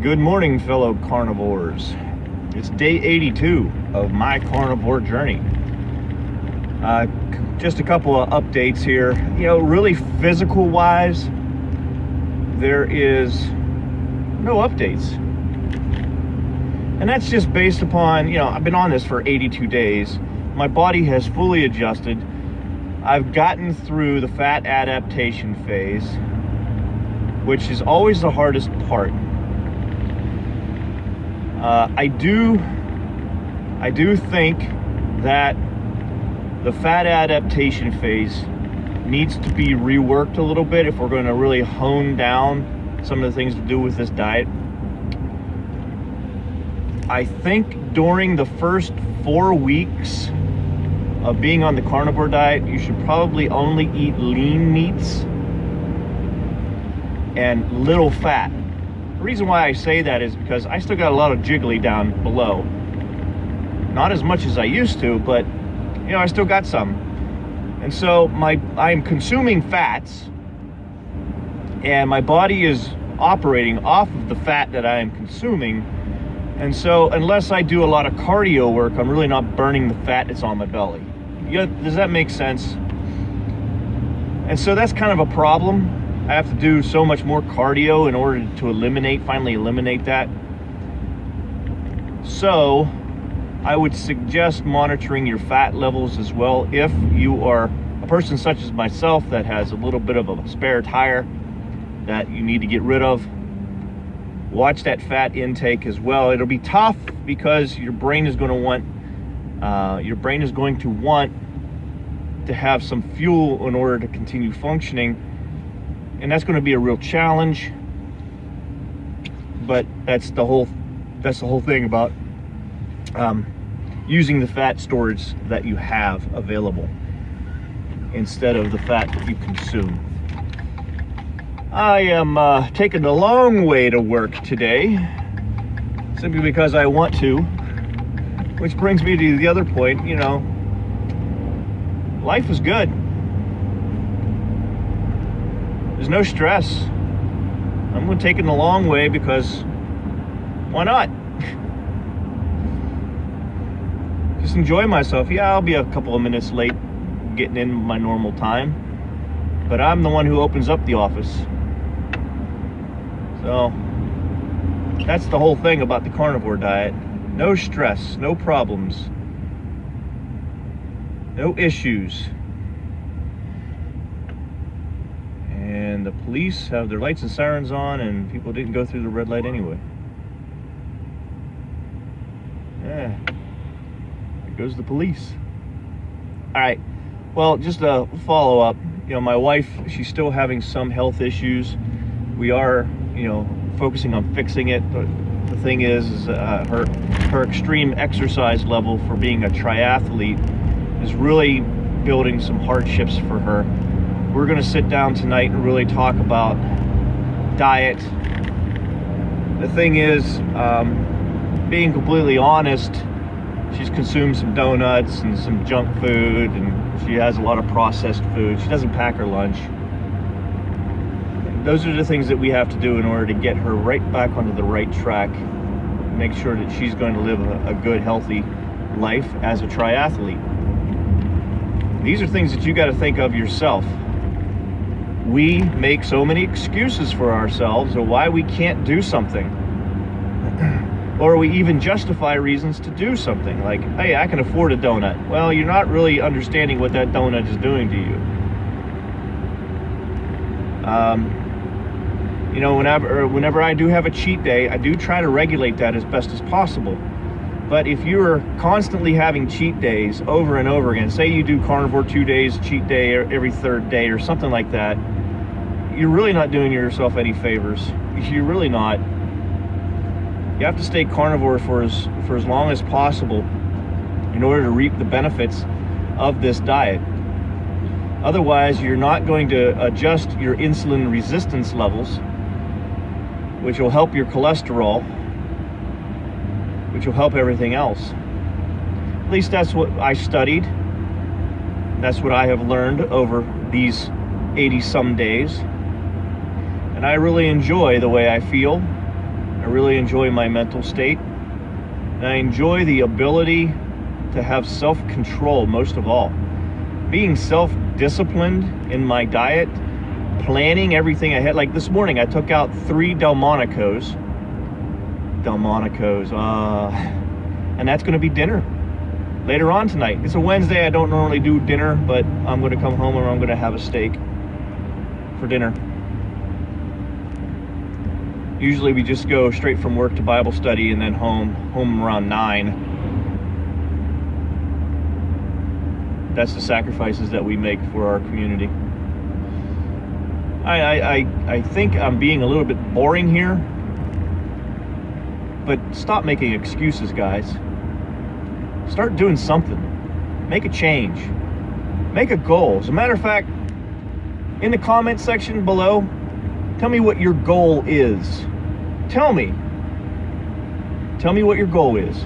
Good morning, fellow carnivores. It's day 82 of my carnivore journey. Just a couple of updates here. Really physical-wise, there is no updates. And that's just based upon, I've been on this for 82 days. My body has fully adjusted. I've gotten through the fat adaptation phase, which is always the hardest part. I do think that the fat adaptation phase needs to be reworked a little bit if we're going to really hone down some of the things to do with this diet. I think during the first 4 weeks of being on the carnivore diet, you should probably only eat lean meats and little fat. The reason why I say that is because I still got a lot of jiggly down below. Not as much as I used to, but I still got some. And so I'm consuming fats, and my body is operating off of the fat that I am consuming. And so unless I do a lot of cardio work, I'm really not burning the fat that's on my belly. Does that make sense? And so that's kind of a problem. I have to do so much more cardio in order to finally eliminate that. So I would suggest monitoring your fat levels as well. If you are a person such as myself that has a little bit of a spare tire that you need to get rid of, watch that fat intake as well. It'll be tough because your brain is going to want to have some fuel in order to continue functioning. And that's going to be a real challenge, but that's the whole thing about using the fat storage that you have available instead of the fat that you consume. I am taking the long way to work today, simply because I want to, which brings me to the other point. Life is good. There's no stress. I'm going to take it the long way because why not? Just enjoy myself. Yeah, I'll be a couple of minutes late getting in my normal time, but I'm the one who opens up the office. So that's the whole thing about the carnivore diet. No stress, no problems, no issues. And the police have their lights and sirens on, and people didn't go through the red light anyway. Yeah, there goes the police. All right, well, just a follow-up. My wife, she's still having some health issues. We are, focusing on fixing it. The thing is her extreme exercise level for being a triathlete is really building some hardships for her. We're going to sit down tonight and really talk about diet. The thing is, being completely honest, she's consumed some donuts and some junk food, and she has a lot of processed food. She doesn't pack her lunch. Those are the things that we have to do in order to get her right back onto the right track, make sure that she's going to live a good, healthy life as a triathlete. These are things that you got to think of yourself. We make so many excuses for ourselves of why we can't do something. Or we even justify reasons to do something. Like, hey, I can afford a donut. Well, you're not really understanding what that donut is doing to you. Whenever I do have a cheat day, I do try to regulate that as best as possible. But if you're constantly having cheat days over and over again, say you do carnivore 2 days, cheat day every third day or something like that, you're really not doing yourself any favors. You're really not. You have to stay carnivore for as long as possible in order to reap the benefits of this diet. Otherwise, you're not going to adjust your insulin resistance levels, which will help your cholesterol, which will help everything else. At least that's what I studied. That's what I have learned over these 80 some days. And I really enjoy the way I feel. I really enjoy my mental state. And I enjoy the ability to have self-control most of all. Being self-disciplined in my diet, planning everything ahead. Like this morning, I took out 3 Delmonicos. And that's going to be dinner later on tonight. It's a Wednesday. I don't normally do dinner, but I'm going to come home and I'm going to have a steak for dinner. Usually we just go straight from work to Bible study and then home around 9. That's the sacrifices that we make for our community. I think I'm being a little bit boring here, but stop making excuses, guys. Start doing something. Make a change. Make a goal. As a matter of fact, in the comment section below, tell me what your goal is. Tell me what your goal is.